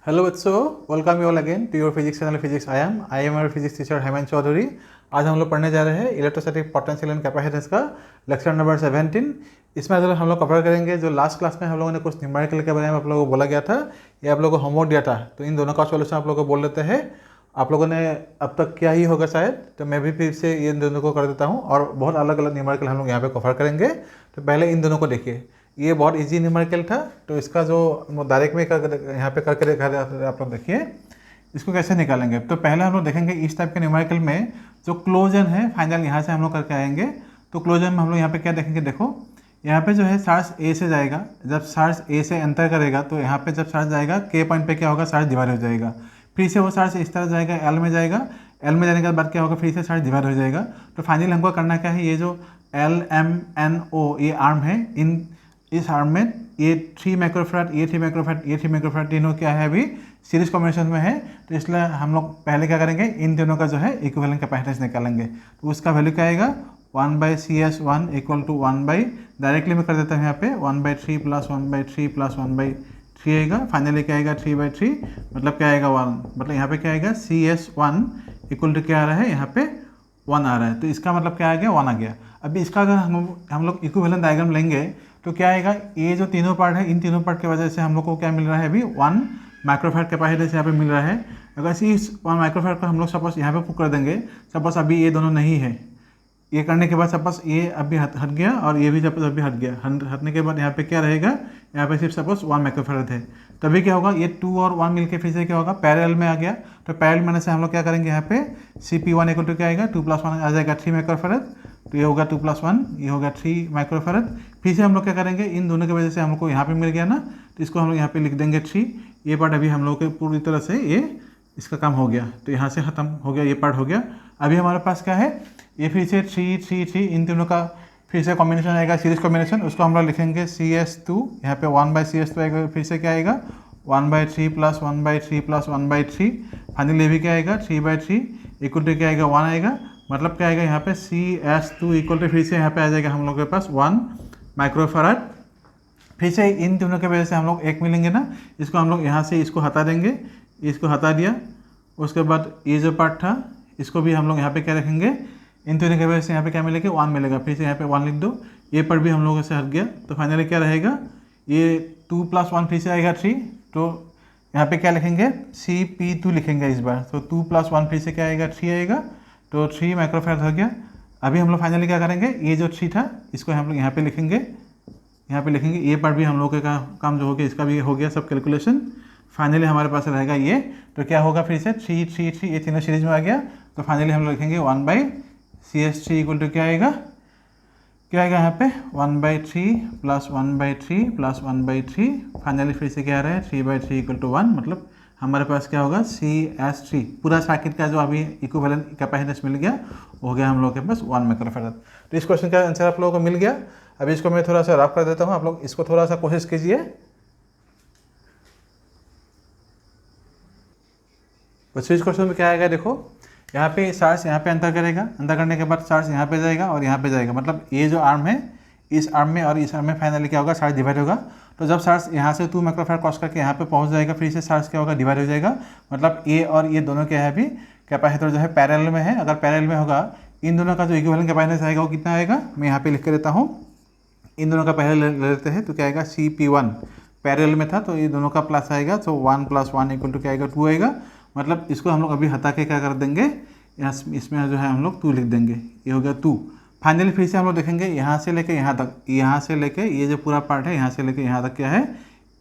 Hello बच्चों, welcome you all again to your physics channel physics I am your physics teacher Hemant Chaudhary. आज हम लोग पढ़ने जा रहे हैं इलेक्ट्रोस्टैटिक पोटेंशियल एंड कैपेसिटेंस का लेक्चर नंबर 17। इसमें हम लोग कवर करेंगे जो लास्ट क्लास में हम लोगों ने कुछ न्यूमेरिकल के बारे में आप लोगों को बोला गया था, या आप लोगों को होमवर्क दिया था। तो इन दोनों का सॉल्यूशन आप लोगों को बोल देते हैं। आप लोगों ने अब तक क्या ही होगा शायद, तो मैं भी फिर से इन दोनों को कर देता हूँ और बहुत अलग अलग न्यूमेरिकल हम लोग यहाँ पे कवर करेंगे। तो पहले इन दोनों को देखिए, ये बहुत इजी न्यूमेरिकल था, तो इसका जो डायरेक्ट में यहाँ पे करके देखा आप लोग देखिए इसको कैसे निकालेंगे। तो पहले हम लोग देखेंगे इस टाइप के न्यूमेरिकल में जो क्लोजन है फाइनल यहाँ से हम लोग करके आएंगे। तो क्लोजन में हम लोग यहाँ पे क्या देखेंगे, देखो यहाँ पे जो है चार्ज ए से जाएगा, जब चार्ज ए से एंटर करेगा तो यहाँ पे जब चार्ज जाएगा के पॉइंट पे क्या होगा, चार्ज डिवाइड हो जाएगा। फिर से वो चार्ज इस तरह जाएगा एल में जाएगा, एल में जाने के बाद क्या होगा, फिर से चार्ज डिवाइड हो जाएगा। तो फाइनली हमको करना क्या है, ये जो एल एम एन ओ ये आर्म है, इस आर्म में ये 3 माइक्रोफैराड, ये 3 माइक्रोफैराड, ये 3 माइक्रोफैराड तीनों क्या है अभी सीरीज कॉम्बिनेशन में है। तो इसलिए हम लोग पहले क्या करेंगे, इन दोनों का जो है इक्विवेलेंट कैपेसिटेंस निकालेंगे। तो उसका वैल्यू क्या आएगा, 1/CS1 equal to 1 by, directly मैं कर देता हूँ यहाँ पे 1/3 प्लस 1/3 प्लस 1/3 आएगा। फाइनली क्या आएगा 3/3, मतलब क्या आएगा 1, मतलब यहाँ पे क्या आएगा CS1 इक्वल टू क्या आ रहा है, यहाँ पे 1 आ रहा है। तो इसका मतलब क्या आ गया, 1 आ गया। अभी इसका अगर हम लोग इक्विवेलेंट डायग्राम लेंगे तो क्या आएगा, ये जो तीनों पार्ट है, इन तीनों पार्ट की वजह से हम लोग को क्या मिल रहा है, अभी 1 माइक्रोफैराड कैपेसिटेंस यहाँ पे मिल रहा है। अगर इस 1 माइक्रोफैराड को हम लोग सपोज यहाँ पे पुट कर देंगे, सपोज अभी ये दोनों नहीं है, ये करने के बाद सपोज ये अभी हट गया और ये भी सपोज अभी हट गया, हटने के बाद यहाँ पे क्या रहेगा, यहाँ पे सिर्फ सपोज 1 माइक्रोफैराड है। तभी क्या होगा, ये 2 और 1 मिलके फिर से क्या होगा, पैरेलल में आ गया। तो पैरेलल में से हम लोग क्या करेंगे, यहाँ पे CP1 इक्वल टू क्या आएगा, 2 + 1 आ जाएगा 3 माइक्रोफैराड। तो ये होगा 2 + 1, ये होगा 3 माइक्रोफैराड। फिर से हम लोग क्या करेंगे, इन दोनों की वजह से हम लोग को यहाँ पे मिल गया ना, तो इसको हम लोग यहाँ पे लिख देंगे 3। ये पार्ट अभी हम लोग के पूरी तरह से ये इसका काम हो गया, तो यहाँ से ख़त्म हो गया, ये पार्ट हो गया। अभी हमारे पास क्या है, ये फिर से 3 3 3 इन तीनों का फिर से कॉम्बिनेशन आएगा, सीरीज कॉम्बिनेशन। उसको हम लोग लिखेंगे CS2, यहाँ पे 1/CS2 आएगा, फिर से क्या आएगा 1/3 प्लस 1/3 प्लस 1/3। फाइनली भी क्या आएगा 3/3 इक्वल टू क्या आएगा 1 आएगा। मतलब क्या आएगा यहाँ पे CS2 इक्वल टू फिर से यहाँ पे आ जाएगा हम लोग के पास 1 माइक्रोफैराड। फिर से इन तीनों की वजह से हम लोग एक मिलेंगे ना, इसको हम लोग यहाँ से इसको हटा देंगे, इसको हटा दिया। उसके बाद ये जो पार्ट था इसको भी हम लोग यहाँ पे क्या रखेंगे, इन तीनों की वजह से यहाँ पे क्या मिलेगा 1 मिलेगा। फिर से यहाँ पे 1 लिख दो, ये पार्ट भी हम लोगों से हट गया। तो फाइनली क्या रहेगा, ये 2 + 1 फिर से आएगा 3। तो यहाँ पे क्या लिखेंगे, CP2 लिखेंगे इस बार। तो 2 + 1 फिर से क्या आएगा 3 आएगा, तो 3 माइक्रोफैराड हो गया। अभी हम लोग फाइनली क्या करेंगे, ये जो 3 था इसको हम लोग यहाँ पे लिखेंगे, यहाँ पे लिखेंगे। ये पार्ट भी हम लोग का काम जो हो गया, इसका भी हो गया सब कैलकुलेशन। फाइनली हमारे पास रहेगा ये, तो क्या होगा फिर से 3 3 3 ये तीनों सीरीज में आ गया। तो फाइनली हम लोग लिखेंगे 1/CS3 इक्वल टू क्या आएगा, यहाँ पे 1/3 प्लस 1/3 प्लस 1/3। फाइनली फिर से क्या आ रहा है 3/3 इक्वल टू 1। मतलब हमारे पास क्या होगा CS3 पूरा सर्किट का जो अभी इक्विवेलेंट कैपेसिटेंस मिल गया, हो गया हम लोग के पास 1 माइक्रोफैराड। तो इस क्वेश्चन का आंसर आप लोगों को मिल गया। अभी इसको मैं थोड़ा सा रफ कर देता हूँ, आप लोग इसको थोड़ा सा कोशिश कीजिए। बच्चों इस क्वेश्चन में क्या आएगा, देखो यहाँ पे चार्ज यहाँ पे एंटर करेगा, एंटर करने के बाद चार्ज यहाँ पे जाएगा और यहाँ पे जाएगा। मतलब ये जो आर्म है, इस आर्म में और इस आर्म में फाइनली क्या होगा, चार्ज डिवाइड होगा। तो जब चार्ज यहाँ से 2 माइक्रोफैराड क्रॉस करके यहाँ पे पहुँच जाएगा, फिर से चार्ज क्या होगा, डिवाइड हो जाएगा। मतलब ये और ये दोनों क्या है, अभी कैपेसिटर जो है पैरेलल में है। अगर पैरेलल में होगा, इन दोनों का जो इक्विवेलेंट कैपेसिटेंस आएगा वो कितना आएगा, मैं यहाँ पे लिख के देता हूँ। इन दोनों का पहले ले लेते हैं, तो क्या आएगा CP1 पैरेलल में था, तो ये दोनों का प्लस आएगा। तो 1 + 1 इक्वल टू क्या आएगा 2 आएगा। मतलब इसको हम लोग अभी हटा के क्या कर देंगे, यहाँ इसमें जो है हम लोग 2 लिख देंगे, ये हो गया 2। फाइनली फिर से हम लोग देखेंगे यहाँ से लेके यहाँ तक, यहाँ से लेके ये जो पूरा पार्ट है यहाँ से लेके यहाँ तक क्या है,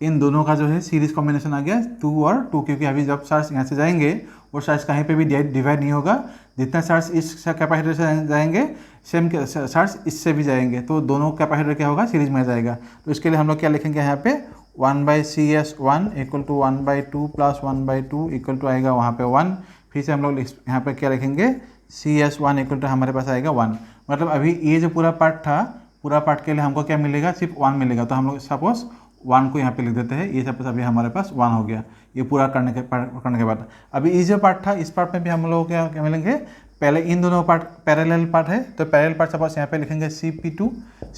इन दोनों का जो है सीरीज कॉम्बिनेशन आ गया 2 और 2। क्योंकि अभी जब चार्ज यहाँ से जाएंगे वो चार्ज कहीं पे भी डिवाइड नहीं होगा। जितना चार्ज इस कैपेसिटर से जाएंगे, सेम चार्ज इससे भी जाएंगे, तो दोनों कैपेसिटर क्या होगा, सीरीज में जाएगा। तो इसके लिए हम लोग क्या लिखेंगे यहाँ पे 1/CS1 equal to 1/2 plus 1/2 equal to आएगा वहाँ पे 1। फिर से हम लोग यहाँ पे क्या लिखेंगे, CS1 इक्वल टू हमारे पास आएगा 1। मतलब अभी ये जो पूरा पार्ट था, पूरा पार्ट के लिए हमको क्या मिलेगा, सिर्फ 1 मिलेगा। तो हम लोग सपोज 1 को यहाँ पे लिख देते हैं, ये सपोज अभी हमारे पास 1 हो गया, ये पूरा करने के बाद। अभी ये जो पार्ट था, इस पार्ट में भी हम लोग क्या मिलेंगे, पहले इन दोनों पार्ट पैरेलल पार्ट है, तो पैरेलल पार्ट सपोज यहाँ पे लिखेंगे CP2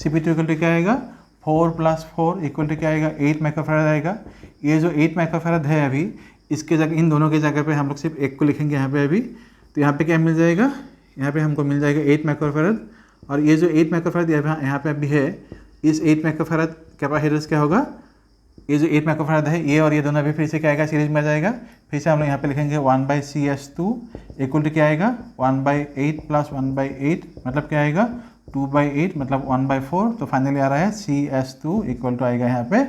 इक्वल टू क्या आएगा 4 + 4 इक्वल टू क्या आएगा 8 माइक्रोफैराड आएगा। ये जो 8 माइक्रोफैराड है अभी, इसके जगह, इन दोनों के जगह पे हम लोग सिर्फ एक को लिखेंगे यहाँ पे अभी। तो यहाँ पे क्या मिल जाएगा, यहाँ पे हमको मिल जाएगा 8 माइक्रोफैरड। और ये जो 8 माइक्रोफैरड यहाँ पे अभी है, इस 8 माइक्रोफैरड कैपेसिटेंस क्या होगा, ये जो 8 माइक्रोफैरड है ये और ये दोनों अभी फिर से क्या आएगा, सीरीज में आ जाएगा। फिर से हम लोग यहाँ पे लिखेंगे 1/CS2 इक्वल टू क्या आएगा 1/8 प्लस 1/8 मतलब क्या आएगा 2/8 मतलब 1/4। तो फाइनली आ रहा है CS2 इक्वल टू आएगा यहाँ पे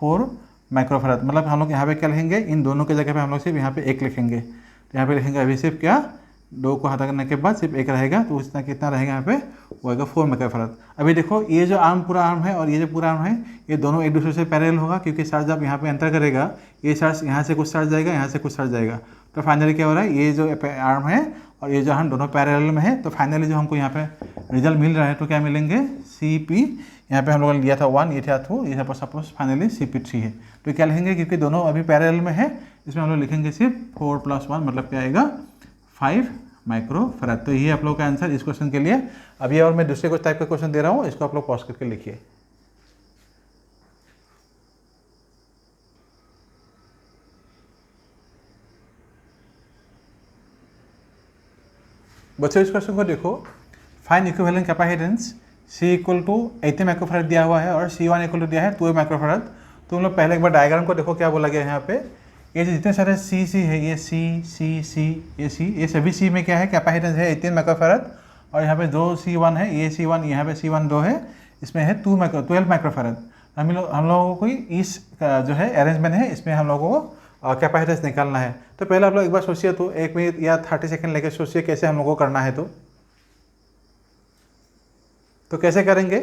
4 माइक्रोफैरड। मतलब हम लोग यहाँ पे क्या लिखेंगे, इन दोनों के जगह पे हम लोग सिर्फ यहाँ पे एक लिखेंगे। तो यहाँ पे लिखेंगे अभी सिर्फ क्या, 2 को हटा करने के बाद सिर्फ एक रहेगा, तो उसका कितना रहेगा यहाँ पे, वो आएगा 4 माइक्रोफैरड। अभी देखो ये जो आर्म पूरा आर्म है और ये जो पूरा आर्म है, ये दोनों एक दूसरे से पैरेलल होगा, क्योंकि चार्ज जब यहाँ पे एंटर करेगा, ये चार्ज यहाँ से कुछ चार्ज जाएगा, यहाँ से कुछ चार्ज जाएगा। तो फाइनली क्या हो रहा है, ये जो आर्म है और ये जो आर्म दोनों पैरेलल में है। तो फाइनली जो हमको यहाँ पे रिजल्ट मिल रहा है, तो क्या मिलेंगे CP, यहाँ पे हम लोगों ने लिया था 1, ये था 2, ये सपोज फाइनली CP3 है। तो क्या लिखेंगे, क्योंकि दोनों अभी पैरेलल में है, इसमें हम लोग लिखेंगे सिर्फ 4 + 1 मतलब क्या आएगा 5 माइक्रोफैरड। तो ये आप लोगों का आंसर इस क्वेश्चन के लिए। अभी और मैं दूसरे कुछ टाइप का क्वेश्चन दे रहा हूँ, इसको आप लोग पॉज करके लिखिए। बच्चों इस क्वेश्चन को देखो, find equivalent capacitance C equal to 80 microfarad दिया हुआ है और C1 इक्वल टू दिया है 2 माइक्रोफैरड। तो हम लोग पहले एक बार डायग्राम को देखो, क्या बोला गया है यहाँ पे, ये जितने सारे C है, ये ये सभी C में क्या है, कैपेसिटेंस है 18 माइक्रोफैरड। और यहाँ पे 2 C1 है, ये C1, यहाँ पे C1 2 है, इसमें है 12 माइक्रोफैरड। हम लोगों को इस जो है अरेंजमेंट है, इसमें हम लोगों को कैपेसिटेंस निकालना है। तो पहले आप लोग एक बार सोचिए, तो 1 मिनट या 30 सेकंड लेकर सोचिए कैसे हम लोगों को करना है। तो कैसे करेंगे,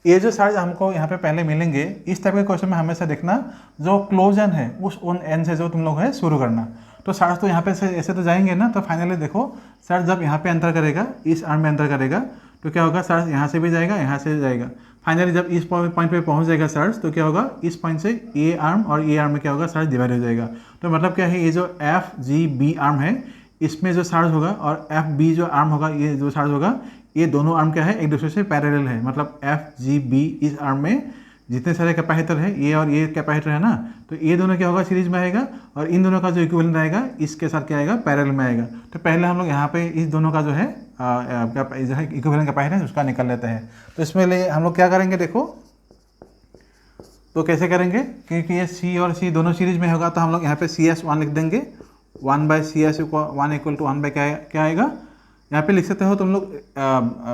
ये जो चार्ज हमको यहाँ पे पहले मिलेंगे, इस टाइप के क्वेश्चन में हमेशा देखना जो क्लोज एंड है उस उन एंड से जो तुम लोग है शुरू करना। तो चार्ज तो यहाँ पे से ऐसे तो जाएंगे ना। तो फाइनली देखो, चार्ज जब यहाँ पे एंटर करेगा, इस आर्म में एंटर करेगा, तो क्या होगा, चार्ज यहाँ से भी जाएगा, यहाँ से जाएगा। फाइनली जब इस पॉइंट पे पहुँच जाएगा चार्ज, तो क्या होगा, इस पॉइंट से ये आर्म और ये आर्म में क्या होगा, चार्ज डिवाइड हो जाएगा। तो मतलब क्या है, ये जो FGB आर्म है, इसमें जो चार्ज होगा और FB जो आर्म होगा, ये जो चार्ज होगा, ये दोनों आर्म क्या है, एक दूसरे से पैरेलल है। मतलब FGB इस आर्म में जितने सारे कैपेसिटर है, ये और ये कैपेसिटर है ना, तो ये दोनों क्या होगा, सीरीज में आएगा, और इन दोनों का जो इक्विवेलेंट आएगा, इसके साथ क्या आएगा, पैरेलल में आएगा। तो पहले हम लोग यहाँ पे इस दोनों का जो है इक्विवेलेंट कैपेसिटेंस उसका निकाल लेते हैं। तो इसमें लिए हम लोग क्या करेंगे, देखो तो कैसे करेंगे, क्योंकि ये C और C दोनों सीरीज में होगा, तो हम लोग यहाँ पे CS1 लिख देंगे। 1/CS1 इक्वल टू 1 क्या आएगा, यहाँ पे लिख सकते हो तुम लोग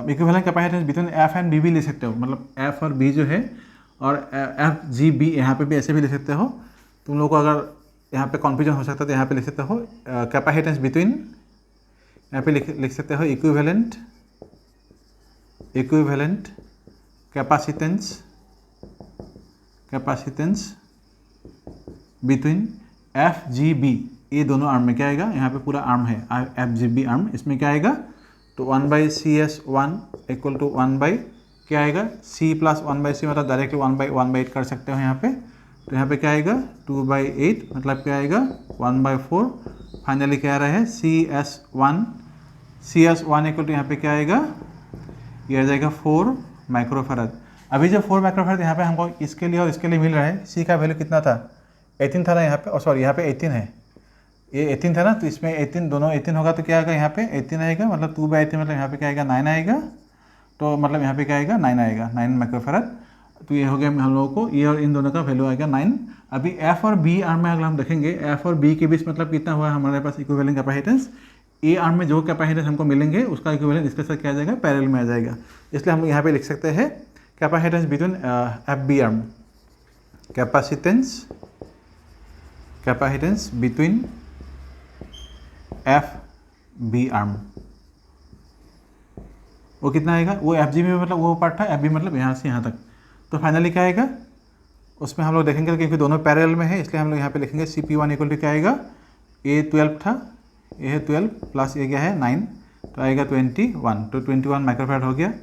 equivalent capacitance between F and B भी लिख सकते हो। मतलब F और B जो है, और FGB यहाँ पे भी ऐसे भी लिख सकते हो। तुम लोग को अगर यहाँ पे कन्फ्यूजन हो सकता है तो यहाँ पे लिख सकते हो कैपेसिटेंस बिटवीन, यहाँ पे लिख सकते हो इक्विवेलेंट कैपेसिटेंस बिटवीन FGB, ये दोनों आर्म में क्या आएगा, यहाँ पे पूरा आर्म है FGB आर्म, इसमें क्या आएगा, तो 1/CS1 इक्वल टू 1 क्या आएगा, C प्लस 1/C मतलब डायरेक्टली 1/8 कर सकते हो यहाँ पे। तो यहाँ पे क्या आएगा 2/8 मतलब क्या आएगा 1/4। फाइनली क्या आ रहा है CS1 इक्वल टू यहाँ पे क्या आएगा, ये आ जाएगा 4 माइक्रोफैरड। अभी जो 4 माइक्रोफैरड यहाँ पे हमको इसके लिए और इसके लिए मिल रहा है, C का वैल्यू कितना था, 18 था ना यहाँ पे, और सॉरी यहाँ पे 18 है, ये 18 था ना, तो इसमें 18 दोनों 18 होगा, तो क्या आएगा यहाँ पे 18 आएगा, मतलब 2/18 मतलब यहाँ पे क्या आएगा 9 आएगा। तो मतलब यहाँ पे क्या आएगा 9 आएगा, 9 माइक्रोफैरड। तो ये हो गया हम लोगों को, ये और इन दोनों का वैल्यू आएगा 9। अभी F और B आर्म में अगर हम देखेंगे, F और B के बीच मतलब कितना हुआ हमारे पास इक्विवेलेंट कैपेसिटेंस, ए आर्म में जो कैपेसिटेंस हमको मिलेंगे उसका इक्विवेलेंट इसके साथ क्या आ जाएगा, पैरेलल में आ जाएगा। इसलिए हम यहाँ पे लिख सकते हैं capacitance between FB arm, capacitance between FB arm, वो कितना आएगा, वो FG में मतलब वो पार्ट था, FB मतलब यहाँ से यहाँ तक। तो फाइनली क्या आएगा, उसमें हम लोग देखेंगे क्योंकि दोनों पैरेलल में है, इसलिए हम लोग यहाँ पे लिखेंगे CP1 इक्वल टू क्या आएगा, ये 12 था, ये है 12 प्लस ये क्या है 9, तो आएगा 21। तो 21 माइक्रोफैरड हो गया।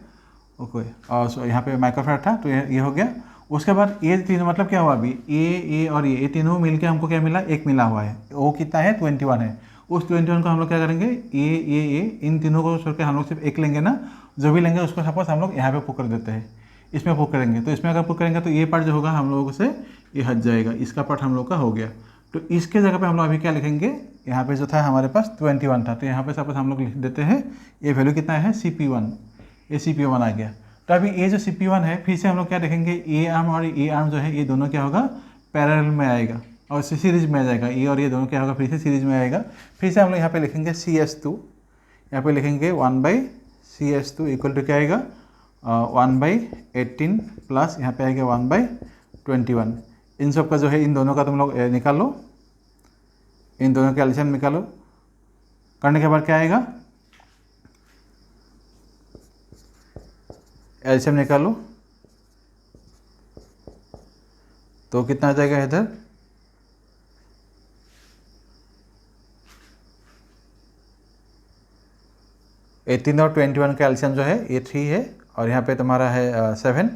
ओके, और यहाँ पे माइक्रोफैरड था, तो ये हो गया। उसके बाद ये तीनों मतलब क्या हुआ, अभी ये और ये तीनों मिलके हमको क्या मिला, एक मिला हुआ है, वो कितना है 21 है। उस 21 को हम लोग क्या करेंगे, ये इन तीनों को छोड़ के हम लोग सिर्फ एक लेंगे ना, जो भी लेंगे उसको सपोज हम लोग यहाँ पे पुक कर देते हैं, इसमें पुक करेंगे। तो इसमें अगर पुक करेंगे तो ये पार्ट जो होगा हम लोगों से ये हट जाएगा, इसका पार्ट हम लोग का हो गया। तो इसके जगह पे हम लोग अभी क्या लिखेंगे, यहाँ पे जो था हमारे पास 21 था, तो यहाँ पे सपोज हम लोग लिख देते हैं ये वैल्यू कितना है CP1, ये CP1 आ गया। तो अभी ये जो CP1 है फिर से हम लोग क्या देखेंगे, ए आर्म और ए आर्म जो है ये दोनों क्या होगा, पैरेलल में आएगा और सीरीज में आ जाएगा, ये और ये दोनों क्या होगा फिर से सीरीज में आएगा। फिर से हम लोग यहाँ पे लिखेंगे CS2, यहाँ पे लिखेंगे 1/CS2 इक्वल टू क्या आएगा 1/18 प्लस यहाँ पे आएगा 1/21। इन सब का जो है इन दोनों का तुम लोग निकालो, इन दोनों का एलसीएम निकालो। करने के बाद क्या आएगा, एलसीएम निकालो तो कितना आ जाएगा इधर, एटीन और 21 का एलसीएम जो है ये 3 है और यहाँ पे तुम्हारा है 7,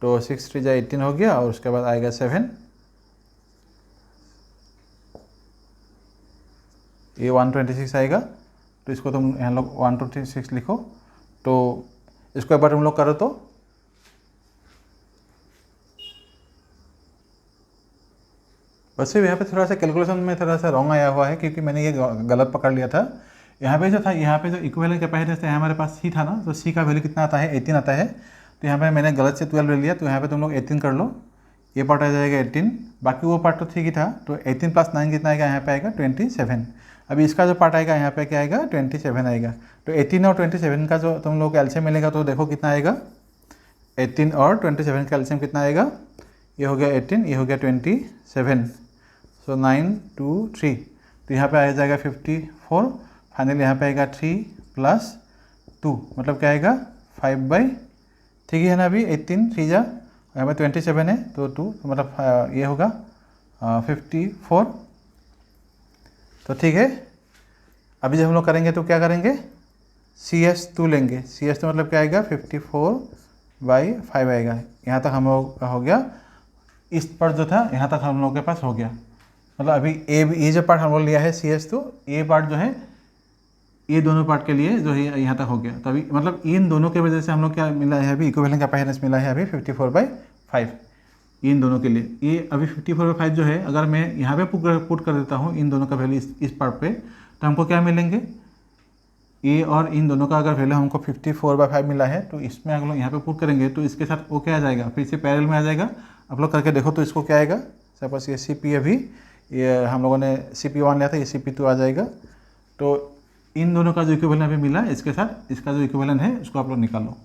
तो 6 3 जा 18 हो गया और उसके बाद आएगा 7, ये 126 आएगा। तो इसको तुम यहाँ लोग 126 लिखो, तो इसको एक बार तुम लोग करो तो वैसे यहाँ पे थोड़ा सा कैलकुलेशन में थोड़ा सा रॉन्ग आया हुआ है क्योंकि मैंने ये गलत पकड़ लिया था। यहाँ पे जो था, यहाँ पे जो इक्विवेलेंट कैपेसिटेंस था हमारे पास C था ना, तो C का वैल्यू कितना आता है 18 आता है, तो यहाँ पे मैंने गलत से 12 ले लिया, तो यहाँ पे तुम लोग 18 कर लो, ये पार्ट आ जाएगा 18, बाकी वो पार्ट तो ठीक ही था। तो 18 + 9 कितना आएगा, यहाँ पे आएगा 27। अभी इसका जो पार्ट आएगा यहाँ पे क्या आएगा 27 आएगा। तो 18 और 27 का जो तुम लोग एलसीएम मिलेगा तो देखो कितना आएगा, 18 और 27 का एलसीएम कितना आएगा, ये हो गया 18, ये हो गया 27, सो 9 2 3, तो यहाँ पे आ जाएगा 54। फाइनली यहाँ पे आएगा 3 + 2 मतलब क्या आएगा 5/, ठीक है ना। अभी 18 3 जा, यहाँ पे 27 है तो 2 मतलब ये होगा 54, तो ठीक है। अभी जब हम लोग करेंगे तो क्या करेंगे, CS2 लेंगे, CS2 मतलब क्या आएगा 54/5 आएगा। यहाँ तक हम लोग का हो गया, इस पर जो था यहाँ तक हम लोग के पास हो गया। मतलब अभी ये जो पार्ट हम लोग लिया है CS2, ये पार्ट जो है ये दोनों पार्ट के लिए जो है यहाँ तक हो गया। तो अभी मतलब इन दोनों के वजह से हम लोग क्या मिला है, अभी इक्विवेलेंट कैपेसिटेंस मिला है अभी 54/5 इन दोनों के लिए। ये अभी 54/5 जो है अगर मैं यहाँ पे पुट कर देता हूँ इन दोनों का वैल्यू इस पार्ट पे, तो हमको क्या मिलेंगे, ये और इन दोनों का अगर वैल्यू हमको 54/5 मिला है, तो इसमें अगर लोग यहाँ पे पुट करेंगे तो इसके साथ वो क्या आ जाएगा, फिर से पैरेलल में आ जाएगा। आप लोग करके देखो तो इसको क्या आएगा, सपोज ये CP अभी ये हम लोगों ने CP1 लिया था, ये CP2 आ जाएगा। तो इन दोनों का जो इक्विवेलेंट अभी मिला इसके साथ इसका जो इक्विवेलेंट है उसको आप लोग निकालो।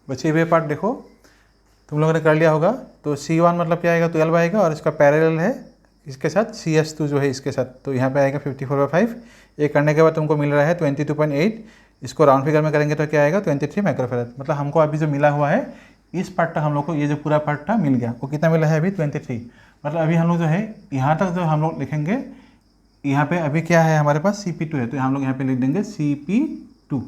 बच्चे ये पार्ट देखो तुम लोगों ने कर लिया होगा। तो C1 मतलब क्या आएगा 12 आएगा और इसका पैरेलल है इसके साथ CS2 जो है इसके साथ, तो यहाँ पे आएगा 54/5। ये करने के बाद तुमको मिल रहा है 22.8, इसको राउंड फिगर में करेंगे तो क्या आएगा 23 माइक्रोफैरड। मतलब हमको अभी जो मिला हुआ है इस पार्ट तक हम लोग को ये जो पूरा पार्ट था मिल गया। वो कितना मिला है अभी 23। मतलब अभी हम लोग जो है यहाँ तक जो हम लोग लिखेंगे, यहाँ पे अभी क्या है हमारे पास CP2 है, तो हम लोग यहाँ पे लिख देंगे CP2,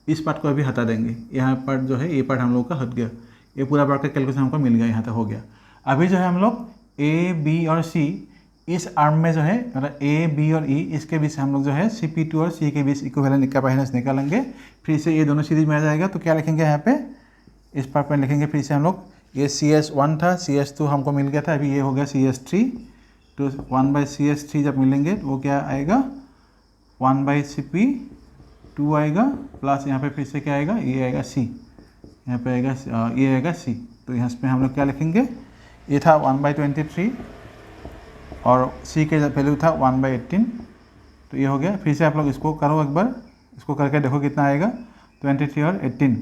इस पार्ट को अभी हटा देंगे। यहाँ पार्ट जो है ये पार्ट हम लोग का हट गया, ये पूरा पार्ट का कैलकुलेशन हमको मिल गया, यहाँ तक हो गया। अभी जो है हम लोग A B और C इस आर्म में जो है मतलब A B और E इसके बीच हम लोग जो है CP2 और C के बीच इक्विवेलेंट कैपेसिटेंस निकालेंगे। फिर से ये दोनों सीरीज में आ जाएगा, तो क्या लिखेंगे यहाँ पे इस पार्ट में लिखेंगे फिर से हम लोग, ये CS1 था, CS2 हमको मिल गया था, अभी ये हो गया CS3। तो 1/CS3 जब मिलेंगे तो वो क्या आएगा 1/CP2 आएगा, प्लस यहाँ पे फिर से क्या आएगा, ये आएगा C, यहाँ पे आएगा ये आएगा C। तो यहाँ पे हम लोग क्या लिखेंगे, ये था 1/23 और C के वैल्यू था 1/18, तो ये हो गया। फिर से आप लोग इसको करो एक बार, इसको करके देखो कितना आएगा 23 और 18,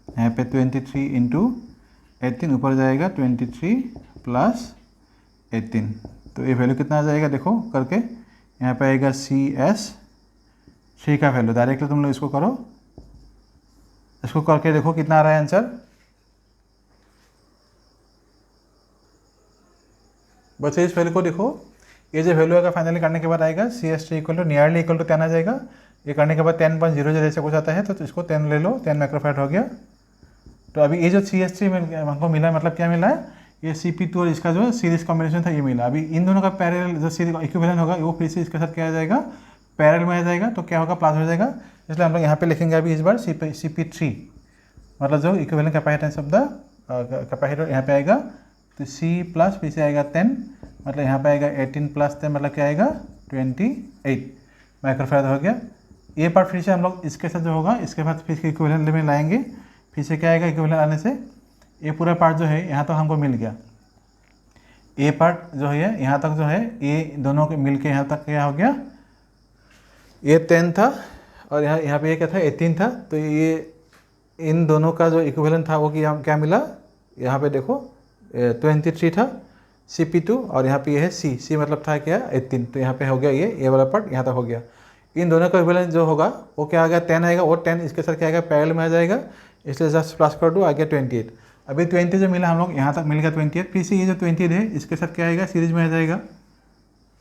यहाँ पे 23 × 18 ऊपर जाएगा 23 + 18, तो ये वैल्यू कितना आ जाएगा देखो करके, यहाँ पे आएगा CS3 का वैल्यू। डायरेक्टली तुम लोग इसको करो, इसको करके देखो कितना आ रहा है आंसर। बच्चे इस वैल्यू को देखो, ये जो वैल्यू आएगा फाइनली करने के बाद आएगा CS3 = नियरली इक्वल टू 10 आ जाएगा। ये करने के बाद 10.00 जैसे कुछ आता है, तो इसको 10 ले लो, 10 माइक्रोफैरड हो गया। तो अभी ये जो CS3 हमको मिला, मतलब क्या मिला है, ये CP2 और इसका जो सीरीज कॉम्बिनेशन था ये मिला। अभी इन दोनों का पैरेलल जो सीरीज इक्विवेलेंट होगा वो फिर से इसके साथ क्या आ जाएगा, पैरेलल में आ जाएगा, तो क्या होगा प्लस हो जाएगा। इसलिए हम लोग यहाँ पे लिखेंगे अभी इस बार CP3 मतलब जो equivalent capacitance of the capacitor यहाँ पे आएगा, तो C प्लस फिर से आएगा 10, मतलब यहाँ पे आएगा 18 प्लस 10 मतलब क्या आएगा 28 माइक्रोफैराड हो गया। ये पार्ट फिर से हम लोग इसके साथ जो होगा इसके बाद फिर इक्विवेलेंट में लाएंगे, फिर से क्या आएगा इक्विवेलेंट आने से ये पूरा पार्ट जो है यहाँ तक हमको मिल गया। ये पार्ट जो है यहाँ तक जो है ये दोनों के मिल के यहाँ तक क्या हो गया, ये 10 था और यहाँ पे ये क्या था 18 था, तो ये इन दोनों का जो इक्विवेलेंट था वो क्या मिला, यहाँ पे देखो 23 था Cp2 और यहाँ पे ये है C मतलब था क्या 18, तो यहाँ पे हो गया ये वाला पार्ट यहाँ तक हो गया। इन दोनों का इक्विवेलेंट जो होगा वो क्या आ गया 10 आएगा, वो 10 इसके साथ क्या आएगा पैरेलल में आ जाएगा, इसलिए जस्ट प्लस कर दो आ गया 28। अभी 20 जो मिला हम लोग यहाँ तक मिल गया 28, फिर से ये जो 20 है इसके साथ क्या आएगा सीरीज में आ जाएगा,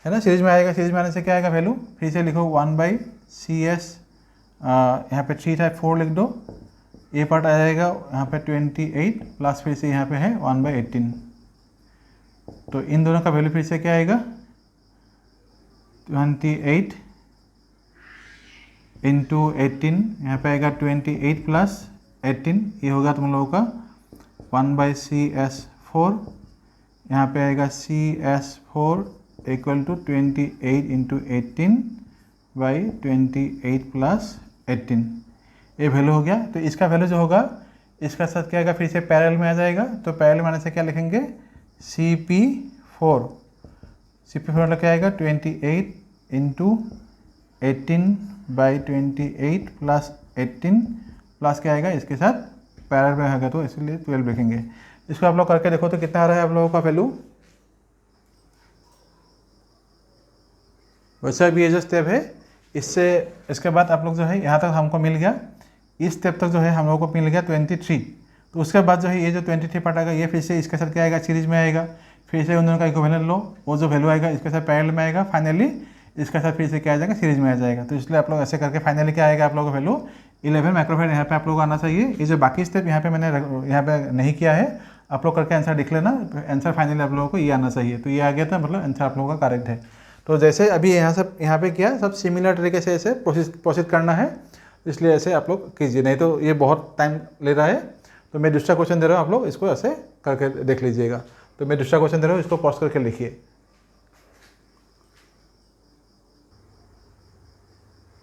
है ना, सीरीज में आएगा। सीरीज में आने से क्या आएगा वैल्यू, फिर से लिखो 1/CS, यहाँ पे 3 था 4 लिख दो, ये पार्ट आ जाएगा यहाँ पे 28 प्लस फिर से यहाँ पे है 1/18, तो इन दोनों का वैल्यू फिर से क्या आएगा 28 इंटू 18, यहाँ पे आएगा 28 प्लस 18, ये होगा तुम लोगों का 1/CS4, यहाँ पे आएगा CS4 equal to 28 into 18/28 plus 18, ये वैल्यू हो गया। तो इसका वैल्यू जो होगा इसका साथ क्या आएगा फिर से पैरेलल में आ जाएगा, तो पैरेलल में आने से क्या लिखेंगे CP4 मतलब क्या आएगा 28 इंटू 18/28 प्लस 18 प्लस क्या आएगा इसके साथ पैरेलल में आएगा, तो इसलिए 12 लिखेंगे। इसको आप लोग करके देखो तो कितना आ रहा है आप लोगों का वैल्यू। वैसे अभी ये जो स्टेप है इससे इसके बाद आप लोग जो है यहाँ तक हमको मिल गया, इस स्टेप तक जो है हम लोगों को मिल गया 23, तो उसके बाद जो है ये जो 23 पार्ट आएगा ये फिर से इसके साथ क्या आएगा सीरीज में आएगा, फिर से उन दोनों का इक्विवेलेंट लो, वो जो वैल्यू आएगा इसके साथ पैरेलल में आएगा, फाइनली इसके साथ फिर से क्या आ जाएगा सीरीज में आ जाएगा। तो इसलिए आप लोग ऐसे करके फाइनली क्या आएगा आप लोगों का वैल्यू 11 माइक्रोफैराड यहाँ पे आप लोगों को आना चाहिए। ये जो बाकी स्टेप यहाँ पे मैंने यहाँ पे नहीं किया है, आप लोग करके आंसर लिख लेना, आंसर फाइनली आप लोगों को ये आना चाहिए, तो ये आ गया था मतलब आंसर आप लोगों का करेक्ट है। तो जैसे अभी यहाँ पे किया सब सिमिलर तरीके से ऐसे प्रोसेस करना है, इसलिए ऐसे आप लोग कीजिए, नहीं तो ये बहुत टाइम ले रहा है। तो मैं दूसरा क्वेश्चन दे रहा हूँ, आप लोग इसको ऐसे करके देख लीजिएगा। तो मैं दूसरा क्वेश्चन दे रहा हूँ, इसको पॉज करके लिखिए।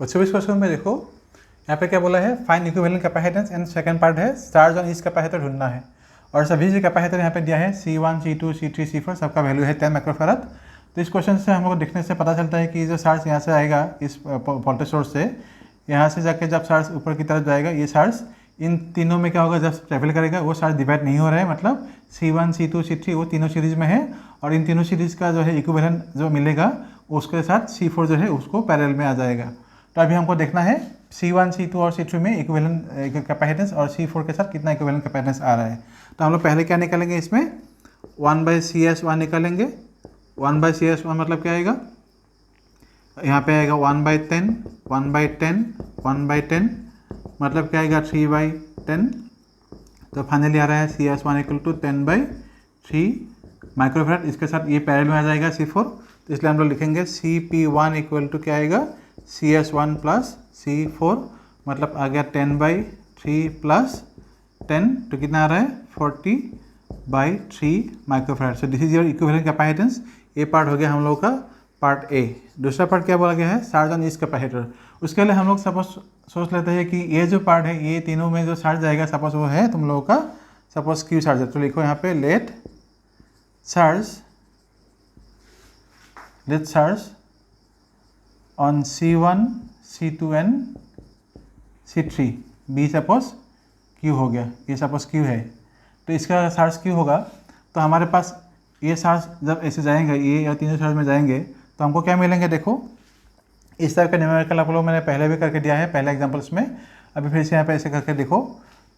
बच्चों इस क्वेश्चन में देखो यहाँ पे क्या बोला है, find equivalent capacitance, and second part है चार्ज ऑन ईच कैपेसिटर ढूंढना है, और सभी जो कैपेसिटर यहाँ पे दिया है C1 C2 C3 C4 सबका वैल्यू है 10 माइक्रोफैराड। तो इस क्वेश्चन से हम लोग देखने से पता चलता है कि जो चार्ज यहाँ से आएगा इस वोल्टेज सोर्स से, यहाँ से जाके जब चार्ज ऊपर की तरफ जाएगा ये चार्ज इन तीनों में क्या होगा जब ट्रैवल करेगा वो चार्ज डिवाइड नहीं हो रहा है, मतलब C1 C2 C3 वो तीनों सीरीज में है, और इन तीनों सीरीज का जो है इक्विवेलेंट जो मिलेगा उसके साथ C4 जो है उसको पैरेलल में आ जाएगा। तो अभी हमको देखना है C1 C2 और C3 में इक्विवेलेंट कैपेसिटेंस और C4 के साथ कितना इक्विवेलेंट कैपेसिटेंस आ रहा है। तो हम लोग पहले क्या निकालेंगे, इसमें 1/CS1 निकालेंगे। 1/CS1 मतलब क्या आएगा, यहाँ पे आएगा 1/10 1/10 1/10 मतलब क्या आएगा 3/10। तो फाइनली आ रहा है CS1 इक्वल टू 10/3 माइक्रोफैराड। इसके साथ ये पैरेलल में आ जाएगा C4, तो इसलिए हम लोग लिखेंगे CP1 इक्वल टू क्या आएगा CS1 प्लस C4 मतलब आ गया 10/3 प्लस 10, तो कितना आ रहा है 40/3 microfarad. So this is your equivalent capacitance. ये पार्ट हो गया हम लोगों का पार्ट ए। दूसरा पार्ट क्या बोला गया है, चार्ज ऑन ईच कैपेसिटर। उसके लिए हम लोग सपोज सोच लेते हैं कि ये जो पार्ट है ये तीनों में जो चार्ज आएगा सपोज वो है तुम लोगों का सपोज क्यू चार्ज है, तो लिखो यहाँ पे let charge on C1 C2 and C3 be suppose Q हो गया, ये सपोज क्यू है, तो इसका चार्ज क्यू होगा। तो हमारे पास ये चार्ज जब ऐसे जाएंगे ये या तीनों चार्ज में जाएंगे तो हमको क्या मिलेंगे, देखो इस तरह का न्यूमेरिकल आप लोग मैंने पहले भी करके दिया है पहले एग्जांपल्स में, अभी फिर से यहाँ पे ऐसे करके देखो।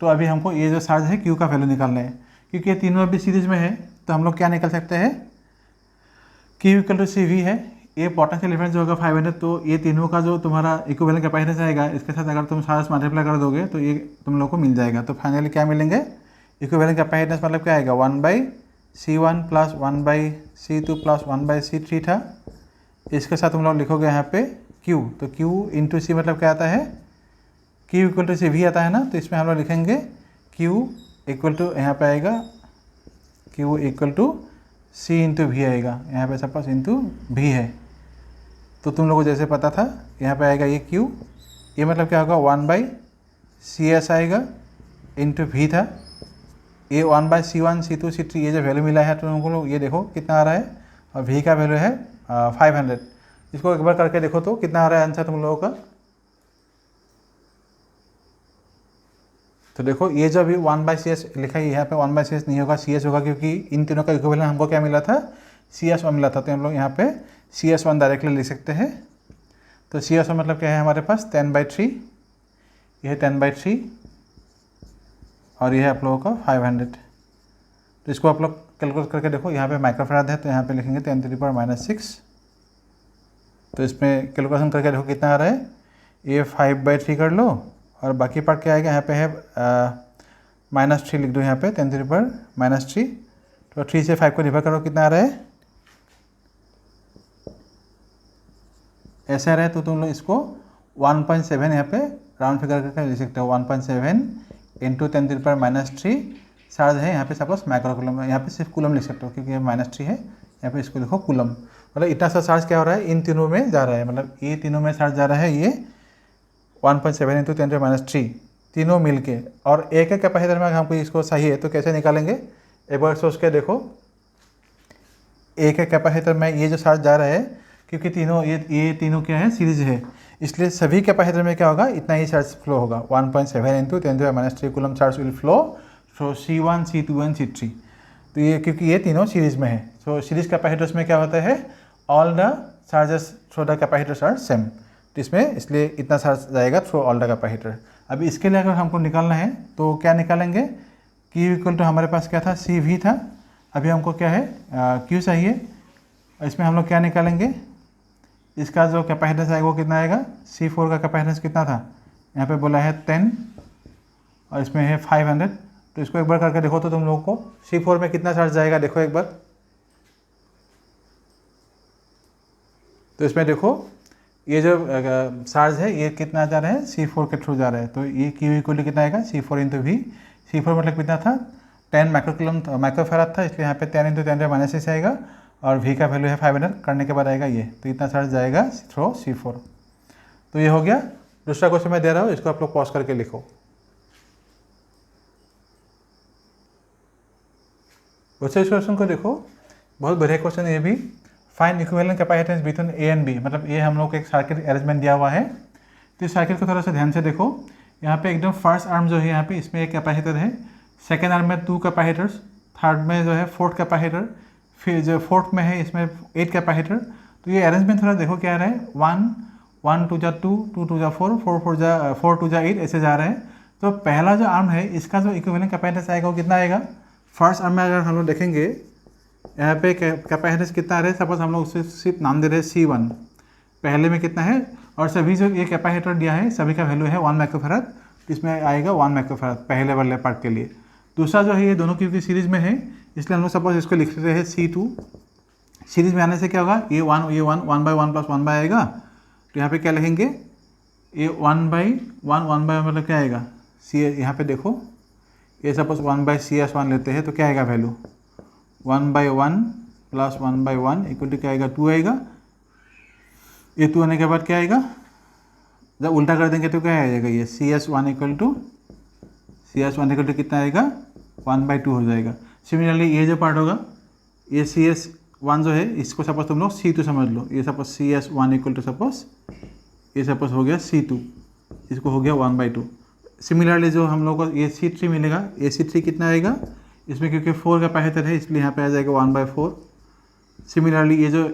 तो अभी हमको ये जो चार्ज है क्यू का वैल्यू निकालना है, क्योंकि ये तीनों अभी सीरीज में है, तो हम लोग क्या निकल सकते हैं क्यू इक्वल टू CV है, ये पोटेंशियल डिफरेंस जो होगा 500, तो ये तीनों का जो तुम्हारा इक्विवेलेंट कैपेसिटेंस आएगा इसके साथ अगर तुम चार्ज मल्टीप्लाई कर दोगे तो ये तुम लोग को मिल जाएगा। तो फाइनली क्या मिलेंगे, इक्विवेलेंट कैपेसिटेंस मतलब क्या आएगा 1/C1 plus 1/C2 plus 1/C3 था, इसके साथ तुम लोग लिखोगे यहाँ पे Q, तो Q इंटू C मतलब क्या आता है Q इक्वल टू CV आता है ना, तो इसमें हम लोग लिखेंगे Q इक्वल टू यहाँ पे आएगा Q equal to C into V आएगा, यहाँ पे सपोज इंटू भी है। तो तुम लोगों को जैसे पता था यहाँ पे आएगा ये Q, ये मतलब क्या होगा 1/CS आएगा इंटू भी था, ये 1/C1 C2 C3 ये जो वैल्यू मिला है तो तुम लोग ये देखो कितना आ रहा है, और भी का वैल्यू है 500। इसको एक बार करके देखो तो कितना आ रहा है आंसर तुम लोगों का। तो देखो ये जो अभी 1/CS लिखा है यहाँ पे 1/CS नहीं होगा, CS होगा, क्योंकि इन तीनों का इक्विवेलेंट हमको क्या मिला था, CS1 मिला था। तो हम लोग यहाँ पे CS1 डायरेक्टली लिख सकते हैं। तो CS1 मतलब क्या है हमारे पास 10/3, यह 10/3 और यह है आप लोगों का 500। तो इसको आप लोग कैलकुलेट करके देखो, यहाँ पे माइक्रोफैराड है तो यहाँ पे लिखेंगे 10⁻⁻⁶। तो इसमें कैलकुलेशन करके देखो कितना आ रहा है, ये 5/3 कर लो और बाकी पार्ट क्या आएगा, यहाँ पे है -3 लिख दो, यहाँ पे 10⁻⁻3। तो 3 से 5 को डिवाइड करो कितना आ रहा है, ऐसा आ रहा है। तो तुम लोग इसको 1.7 यहाँ पे राउंड फिगर करके लिख सकते हो, 1.7 इंटू 10⁻⁻3 चार्ज है यहाँ पे सपोज माइक्रो कूलम, यहाँ पे सिर्फ कूलम लिख सकते हो क्योंकि ये -3 है, यहाँ पे इसको लिखो कूलम। मतलब इतना सा चार्ज क्या हो रहा है, इन तीनों में जा रहा है, मतलब ये तीनों में चार्ज जा रहा है, ये 1.7 इंटू 10⁻3 तीनों मिल के। और एक एक कैपेसिटर में अगर हमको इसको चाहिए तो कैसे निकालेंगे, एक बार सोच के देखो। एक एक कैपेसिटर में ये जो चार्ज जा रहा है, क्योंकि तीनों ये तीनों क्या है, सीरीज है, इसलिए सभी कैपेसिटर में क्या होगा, इतना ही चार्ज फ्लो होगा। 1.7 into 10⁻³ coulomb charge will flow through C1 C2 and C3। तो ये क्योंकि ये तीनों सीरीज में है, तो सीरीज कैपेसिटर्स में क्या होता है, all the charges through the capacitors are same. तो इसमें इसलिए इतना चार्ज जाएगा थ्रू ऑल द कैपेसिटर। अभी इसके लिए अगर हमको निकालना है तो क्या निकालेंगे, Q इक्वल टू हमारे पास क्या था, CV था, अभी हमको क्या है Q चाहिए। इसमें हम लोग क्या निकालेंगे, इसका जो कैपेसिटेंस आएगा वो कितना आएगा, C4 का कैपेसिटेंस कितना था, यहाँ पे बोला है 10 और इसमें है 500। तो इसको एक बार करके देखो तो तुम लोगों को C4 में कितना चार्ज जाएगा देखो एक बार। तो इसमें देखो ये जो चार्ज है ये कितना जा रहा है, C4 के थ्रू जा रहा है। तो ये Q इक्वल कितना आएगा, C4 इंटू V। C4 मतलब कितना था, 10 माइक्रोफैराड था, इसलिए यहाँ पे 10 इंटू 10⁻⁶ आएगा और V का वैल्यू है 500, करने के बाद आएगा ये, तो इतना चार्ज जाएगा थ्रू C4। तो ये हो गया। दूसरा क्वेश्चन मैं दे रहा हूँ, इसको आप लोग पॉज करके लिखो। दूसरे क्वेश्चन को देखो, बहुत बढ़िया क्वेश्चन है ये भी। Find equivalent capacitance between A and B, मतलब ये हम लोग को एक सर्किट अरेंजमेंट दिया हुआ है। तो इस सर्किट को थोड़ा सा ध्यान से देखो। यहाँ पे एकदम फर्स्ट आर्म जो है यहाँ पे इसमें एक कैपेसिटर है, सेकेंड आर्म में 2 कैपेसिटर्स, थर्ड में जो है 4th कैपेसिटर, फिर जो 4th में है इसमें 8 कैपेसिटर। तो ये अरेंजमेंट थोड़ा देखो क्या आ रहा है, 1 2 जा 2 2 2 जा 4 4 2 जा 8 ऐसे जा रहे हैं। तो पहला जो आर्म है इसका जो इक्विवेलेंट कैपेसिटेंस आएगा वो कितना आएगा, फर्स्ट आर्म में अगर हम लोग देखेंगे यहाँ पे कैपेसिटेंस कितना आ रहा है, सपोज हम लोग उसे सिर्फ नाम दे रहे हैं C1, पहले में कितना है, और सभी जो ये कैपेसिटर दिया है सभी का वैल्यू है 1 माइक्रोफैराड, इसमें आएगा 1 माइक्रोफैराड पहले वाले पार्ट के लिए। दूसरा जो है ये दोनों क्योंकि सीरीज में है इसलिए हम लोग सपोज इसको लिख रहे हैं C2। सीरीज में आने से क्या होगा, ये 1 प्लस 1 आएगा। तो यहाँ पे क्या लिखेंगे, ये 1/1 मतलब क्या आएगा, यहाँ पे देखो ये सपोज 1/CS1 लेते हैं तो क्या आएगा वैल्यू, 1/1 प्लस 1/1 इक्वल टू क्या आएगा, 2 आएगा। ये 2 आने के बाद क्या आएगा, जब उल्टा कर देंगे तो क्या आ जाएगा, ये CS1 इक्वल टू कितना आएगा, 1/2 हो जाएगा। सिमिलरली ये जो पार्ट होगा, ये CS1 जो है इसको सपोज तुम लोग C2 समझ लो, ये suppose CS1 equal to suppose ये सपोज हो गया C2, इसको हो गया 1/2। सिमिलरली जो हम लोग को ये C3 मिलेगा, ये C3 कितना आएगा, इसमें क्योंकि 4 कैपेसिटर है इसलिए यहाँ पे आ जाएगा 1/4। सिमिलरली ये जो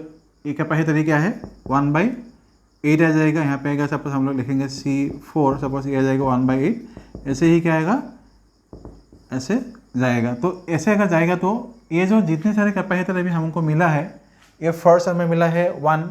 ये कैपेसिटर क्या है 1/8 आ जाएगा, यहाँ पे आएगा सपोज हम लोग लिखेंगे C4, सपोज ये आ जाएगा 1/8। ऐसे ही क्या आएगा, ऐसे जाएगा। तो ऐसे अगर जाएगा तो ये जो जितने सारे कैपेसिटर अभी हमको मिला है, ये फर्स्ट में मिला है 1,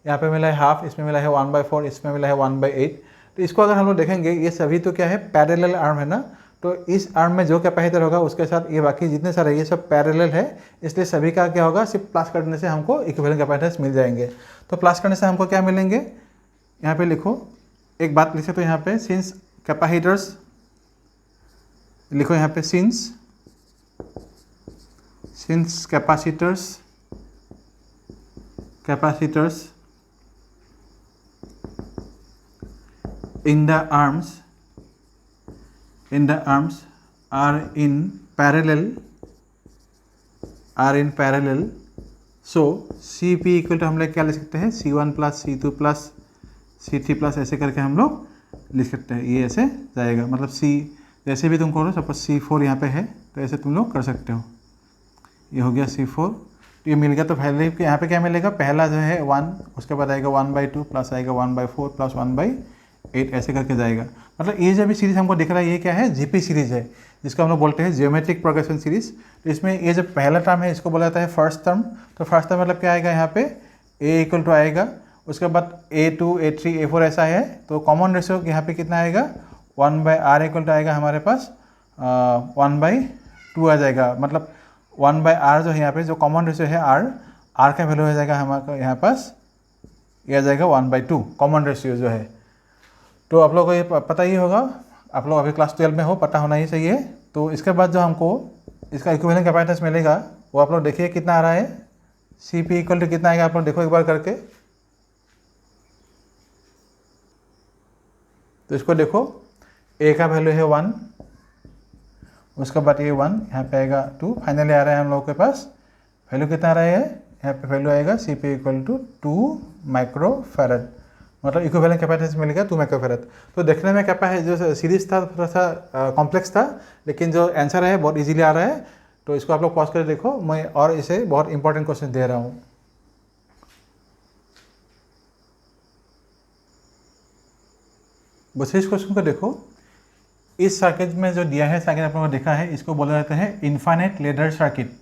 यहाँ पे मिला है हाफ, इसमें मिला है 1/4, इसमें मिला है 1/8। तो इसको अगर हम लोग देखेंगे ये सभी तो क्या है पैरेलल आर्म है ना, तो इस आर्म में जो कैपेसिटर होगा उसके साथ ये बाकी जितने सारे ये सब पैरेलल है, इसलिए सभी का क्या होगा, सिर्फ प्लस करने से हमको इक्विवेलेंट कैपेसिटेंस मिल जाएंगे। तो प्लस करने से हमको क्या मिलेंगे, यहाँ पे लिखो एक बात लिखे तो यहाँ पे सिंस कैपेसिटर्स लिखो यहाँ पे since capacitors in the arms are in parallel, so Cp equal to हम लोग क्या लिख सकते हैं, C1 plus C2 plus C3 plus ऐसे करके हम लोग लिख सकते हैं। ये ऐसे जाएगा, मतलब C जैसे भी तुम करो, सपोज C4 यहाँ पे है तो ऐसे तुम लोग कर सकते हो। ये हो गया C4, तो ये मिल गया। तो पहले यहाँ पे क्या मिलेगा, पहला जो है 1, उसके बाद आएगा 1/2 प्लस आएगा 1/4 प्लस 1/8 ऐसे करके जाएगा। मतलब ये जो भी सीरीज़ हमको दिख रहा है ये क्या है, जीपी सीरीज़ है, जिसको हम लोग बोलते हैं जियोमेट्रिक प्रोग्रेशन सीरीज़। तो इसमें ये जो पहला टर्म है इसको बोला जाता है फर्स्ट टर्म। तो फर्स्ट टर्म मतलब क्या आएगा, यहाँ पे a इक्वल टू आएगा, उसके बाद A2 A3 A4 ऐसा है। तो कॉमन रेशियो यहाँ पे कितना आएगा, 1/r इक्वल टू आएगा हमारे पास 1/2 आ जाएगा। मतलब 1/r जो है यहाँ पे जो कॉमन रेशियो है r का वैल्यू हो जाएगा हमारे यहाँ पास, ये आ जाएगा 1/2 कॉमन रेशियो जो है। तो आप लोगों को ये पता ही होगा, आप लोग अभी क्लास 12 में हो, पता होना ही चाहिए। तो इसके बाद जो हमको इसका इक्विवेलेंट कैपेसिटेंस मिलेगा वो आप लोग देखिए कितना आ रहा है, Cp इक्वल टू कितना आएगा, आप लोग देखो एक बार करके। तो इसको देखो, a का वैल्यू है 1, उसके बाद ये 1 यहाँ पे आएगा 2, फाइनली आ रहा है हम लोगों के पास वैल्यू कितना आ रहा है, यहाँ पे वैल्यू आएगा Cp इक्वल टू 2 माइक्रोफैरड, मतलब इक्विवेलेंट कैपेसिटेंस मिलेगा 2 माइक्रोफैरड। तो देखने में क्या है, जो सीरीज था थोड़ा सा कॉम्प्लेक्स था, लेकिन जो आंसर है बहुत इजीली आ रहा है। तो इसको आप लोग पॉज करके देखो, मैं और इसे बहुत इंपॉर्टेंट क्वेश्चन दे रहा हूँ। बस इस क्वेश्चन को देखो, इस सर्किट में जो दिया है, सर्किट आप लोगों ने देखा है, इसको बोला जाता है इन्फाइनाइट लेडर सर्किट।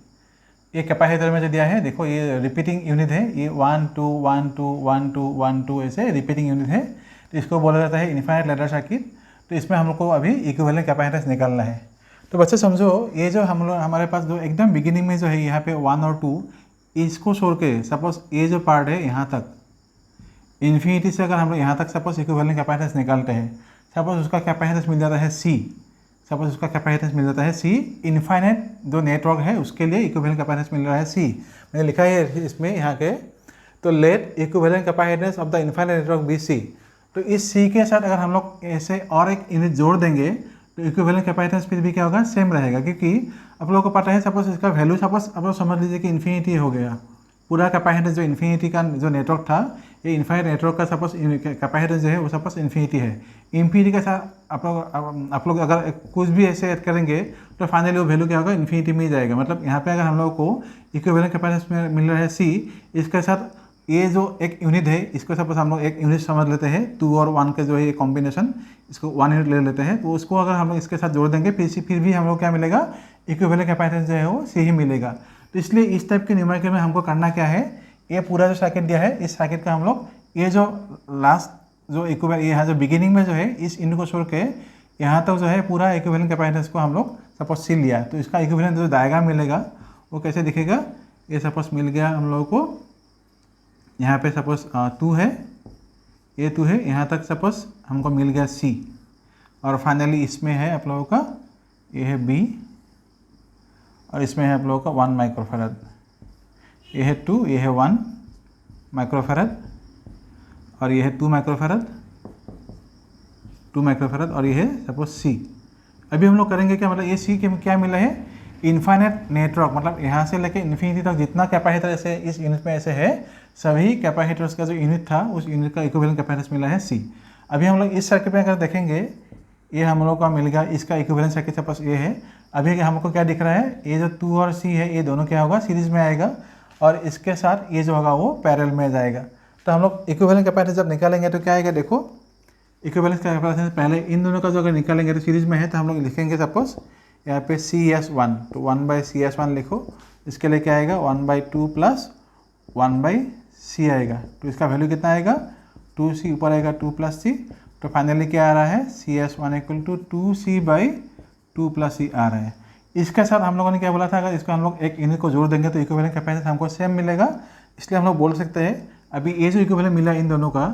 ये कैपेसिटर में जो दिया है, देखो ये रिपीटिंग यूनिट है, ये 1 2 1 2 1 2 1 2 ऐसे रिपीटिंग यूनिट है। तो इसको बोला जाता है इन्फाइनाइट लेडर सर्किट। तो इसमें हम लोग को अभी इक्विवेलेंट कैपेसिटेंस निकालना है। तो बच्चे समझो, ये जो हम लोग हमारे पास जो एकदम बिगिनिंग में जो है यहाँ पे 1 और 2, इसको छोड़ के सपोज ये जो पार्ट है यहाँ तक इन्फिनिटी से अगर हम लोग यहाँ तक सपोज इक्विवेलेंट कैपेसिटेंस निकालते हैं, सपोज उसका कैपेसिटेंस मिल जाता है C, सपोज उसका कैपेसिटेंस मिल जाता है C, इनफाइनाइट जो नेटवर्क है उसके लिए इक्विवेलेंट कैपेसिटेंस मिल रहा है C। मैंने लिखा है इसमें यहाँ के, तो let equivalent capacitance of the infinite network be C। तो इस C के साथ अगर हम लोग ऐसे और एक यूनिट जोड़ देंगे तो इक्विवेलेंट कैपेसिटेंस फिर भी क्या होगा, सेम रहेगा। क्योंकि आप लोगों को पता है, सपोज इसका वैल्यू सपोज आप लोग समझ लीजिए कि इन्फिनिटी हो गया, पूरा कैपेसिटेंस जो इन्फिनिटी का जो नेटवर्क था, ये इन्फाइनाइट नेटवर्क का सपोज कैपेसिटेंस जो है वो सपोज इन्फिनिटी है। इन्फिनिटी के साथ आप लोग अगर कुछ भी ऐसे ऐड करेंगे तो फाइनली वो वैल्यू क्या होगा, इन्फिनिटी में ही जाएगा। मतलब यहाँ पे अगर हम लोग को इक्विवेलेंट कैपेसिटेंस मिल रहा है C, इसके साथ ये जो एक यूनिट है इसको सपोज हम लोग एक यूनिट समझ लेते हैं, 2 और 1 के जो है ये कॉम्बिनेशन, इसको 1 यूनिट ले लेते हैं। तो उसको अगर हम लोग इसके साथ जोड़ देंगे फिर भी हम लोग क्या मिलेगा, इक्विवेलेंट कैपेसिटेंस जो है वो C ही मिलेगा। तो इसलिए इस टाइप के न्यूमेरिकल में हमको करना क्या है, ये पूरा जो सर्किट दिया है, इस सर्किट का हम लोग ये जो लास्ट जो इक्विवेलेंट यहाँ जो बिगिनिंग में जो है इस यूनिट को छोड़ के यहाँ तक जो है पूरा इक्विवेलेंट कैपेसिटेंस को हम लोग सपोज C लिया। तो इसका इक्विवेलेंट जो डायग्राम मिलेगा वो कैसे दिखेगा, ये सपोज मिल गया हम लोगों को, यहाँ पे सपोज 2 है, ये 2 है, यहाँ तक सपोज हमको मिल गया C। और फाइनली इसमें है आप लोगों का, ये है B, और इसमें है आप लोगों का 1 माइक्रोफैरड, ये है 2, ये है 1 माइक्रोफैरड, और ये है 2 माइक्रोफैरड, और ये है सपोज C। अभी हम लोग करेंगे क्या, मतलब ये C के क्या मिला है, इन्फाइनाइट नेटवर्क, मतलब यहाँ से लेके इन्फिनिटी तक जितना कैपेसिटर ऐसे इस यूनिट में ऐसे है, सभी कैपेसिटर्स का जो यूनिट था उस यूनिट का इक्विवेलेंट कैपेसिटेंस मिला है C। अभी हम लोग इस सर्किट में अगर देखेंगे, ये हम लोग का मिल गया, इसका इक्विवेलेंट सर्किट सपोज ये है। अभी हमको क्या दिख रहा है, ये जो 2 और C है ये दोनों क्या होगा, सीरीज में आएगा, और इसके साथ ये जो होगा वो पैरेलल में जाएगा। तो हम लोग इक्विवेलेंट कैपेसिटेंस जब निकालेंगे तो क्या आएगा, देखो इक्विवेलेंट कैपेसिटेंस पहले इन दोनों का जो अगर निकालेंगे तो सीरीज में है, तो हम लोग लिखेंगे सपोज यहाँ पे CS1, तो 1/CS1 लिखो। इसके लिए क्या आएगा, 1/2 प्लस 1/C आएगा। तो इसका वैल्यू कितना आएगा, 2C, ऊपर आएगा 2 प्लस C। तो फाइनली क्या आ रहा है, CS1 equal to 2C/2 plus C आ रहा है। इसके साथ हम लोगों ने क्या बोला था, अगर इसको हम लोग एक यूनिट को जोड़ देंगे तो इक्विवेलेंट कैपेसिटेंस हमको सेम मिलेगा। इसलिए हम लोग बोल सकते हैं अभी ये जो इक्विवेलेंट मिला इन दोनों का,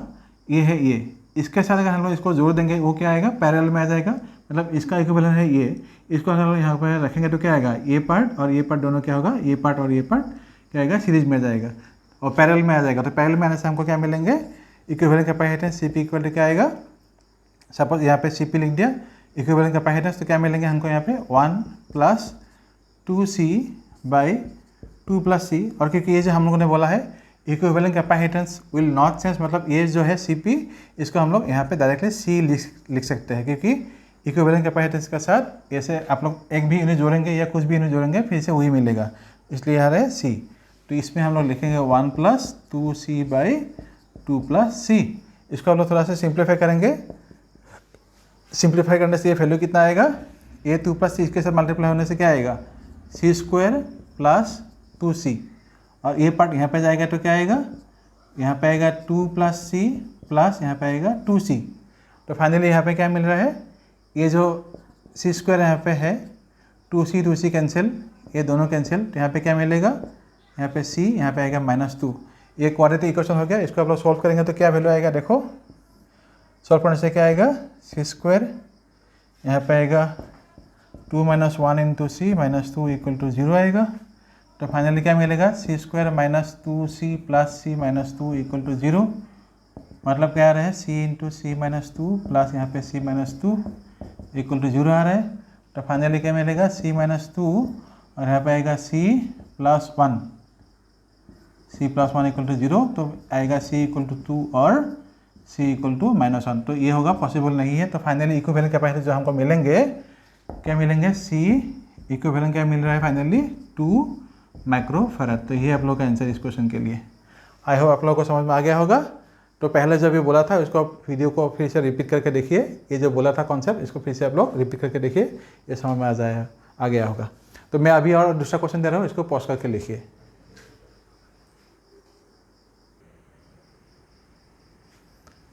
ये है ये, इसके साथ अगर हम लोग इसको जोड़ देंगे वो क्या आएगा, पैरेलल में आ जाएगा। मतलब इसका इक्विवेलेंट है ये, इसको हम लोग यहाँ पर रखेंगे तो क्या आएगा, ये पार्ट और ये पार्ट दोनों क्या होगा, ये पार्ट और ये पार्ट क्या आएगा, सीरीज में आ जाएगा और पैरेलल में आ जाएगा। तो पैरेलल में आने से हमको क्या मिलेंगे, equivalent capacitance C P equal to क्या आएगा, सपोज यहाँ पे सी पी लिख दिया, इक्विवेलेंट कैपेसिटेंस तो क्या मिलेंगे हमको यहाँ पे 1 + 2c बाई 2 + c। और क्योंकि ये जो हम लोगों ने बोला है equivalent capacitance will not change, मतलब ये जो है सी पी, इसको हम लोग यहाँ पे डायरेक्टली सी लिख सकते हैं, क्योंकि इक्विवेलेंट कैपेसिटेंस के साथ ऐसे आप लोग एक भी यूनिट जोड़ेंगे या कुछ भी यूनिट जोड़ेंगे फिर से वही मिलेगा, इसलिए यहाँ है सी। तो इसमें हम लोग लिखेंगे 1 + 2c बाई 2 + c। इसको हम लोग थोड़ा सा सिंप्लीफाई करेंगे, सिंप्लीफाई करने से ये वैल्यू कितना आएगा, ये 2 + c इसके साथ मल्टीप्लाई होने से क्या आएगा, c² + 2c। और ये पार्ट यहाँ पे जाएगा तो क्या आएगा, यहाँ पे आएगा 2 + c प्लस यहाँ पे आएगा 2c। तो फाइनली यहाँ पे क्या मिल रहा है, ये जो c² यहाँ पे है, 2c कैंसिल, ये दोनों कैंसिल, तो यहाँ पे क्या मिलेगा, यहाँ पे c, यहाँ पे आएगा -2। ये क्वाड्रेटिक इक्वेशन हो गया। इसको आप लोग सॉल्व करेंगे तो क्या वैल्यू आएगा, देखो सॉल्व करने से क्या आएगा, c², यहाँ पे आएगा 2 - 1 × c -2 = 0 आएगा। तो फाइनली क्या मिलेगा, c² - 2c + c -2 = 0, मतलब क्या आ रहा है, c × c -2 प्लस यहाँ पे c -2 = 0 आ रहा है। तो फाइनली क्या मिलेगा, c -2 और यहाँ पे आएगा c + 1, c + 1 = 0, तो आएगा c = 2 और c = -1। तो ये होगा, पॉसिबल नहीं है। तो फाइनली इक्विवेलेंट कैपेसिटेंस जो हमको मिलेंगे, क्या मिलेंगे, c इक्विवेलेंट क्या मिल रहा है फाइनली, 2 माइक्रोफैराड। तो ये आप लोगों का आंसर इस क्वेश्चन के लिए। आई होप आप लोगों को समझ में आ गया होगा। तो पहले जब ये बोला था उसको आप वीडियो को फिर से रिपीट करके देखिए, ये जो बोला था कॉन्सेप्ट, इसको फिर से आप लोग रिपीट करके देखिए, ये समझ में आ गया होगा। तो मैं अभी और दूसरा क्वेश्चन दे रहा हूँ, इसको पॉज करके लिखिए।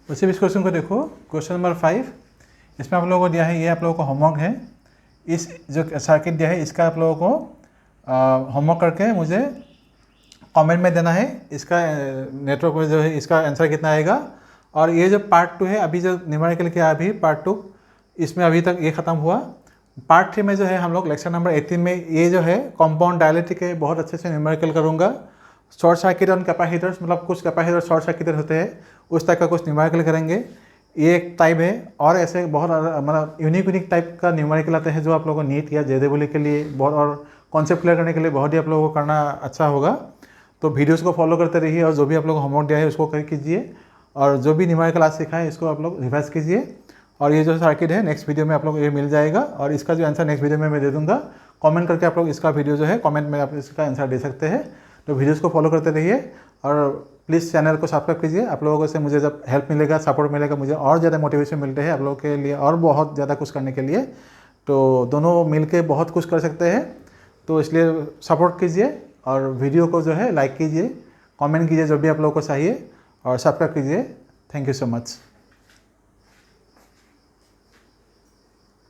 उसी इस क्वेश्चन को देखो, क्वेश्चन नंबर 5, इसमें आप लोगों को दिया है, ये आप लोगों को होमवर्क है। इस जो सर्किट दिया है इसका आप लोगों को होमवर्क करके मुझे कमेंट में देना है, इसका नेटवर्क में जो है इसका आंसर कितना आएगा। और ये जो पार्ट 2 है, अभी जो न्यूमेरिकल किया अभी पार्ट 2, इसमें अभी तक ये ख़त्म हुआ। पार्ट 3 में जो है हम लोग लेक्चर नंबर 18 में ये जो है कंपाउंड डायलेक्ट्रिक है, बहुत अच्छे से न्यूमेरिकल करूँगा। शॉर्ट सर्किट और कैपेसिटर्स, मतलब कुछ कैपेसिटर शॉर्ट सर्किटर होते हैं, उस टाइप का कुछ न्यूमेरिकल करेंगे। ये एक टाइप है, और ऐसे बहुत मतलब यूनिक टाइप का न्यूमेरिकल आते हैं जो आप लोगों को नीट या जेईई के लिए बहुत, और कॉन्सेप्ट क्लियर करने के लिए बहुत ही आप लोगों को करना अच्छा होगा। तो वीडियोस को फॉलो करते रहिए, और जो भी आप लोगों को होमवर्क दिया है उसको कर कीजिए, और जो भी न्यूमेरिकल आज सीखा है इसको आप लोग रिवाइज कीजिए। और ये जो सर्किट है नेक्स्ट वीडियो में आप लोग को ये मिल जाएगा, और इसका जो आंसर नेक्स्ट वीडियो में मैं दे दूँगा। कमेंट करके आप लोग इसका वीडियो जो है कमेंट में आप इसका आंसर दे सकते हैं। तो वीडियोज़ को फॉलो करते रहिए, और प्लीज़ चैनल को सब्सक्राइब कीजिए। आप लोगों से मुझे जब हेल्प मिलेगा, सपोर्ट मिलेगा, मुझे और ज़्यादा मोटिवेशन मिलते हैं आप लोगों के लिए, और बहुत ज़्यादा कुछ करने के लिए। तो दोनों मिलके बहुत कुछ कर सकते हैं। तो इसलिए सपोर्ट कीजिए, और वीडियो को जो है लाइक कीजिए, कमेंट कीजिए जो भी आप लोगों को चाहिए, और सब्सक्राइब कीजिए। Thank you so much.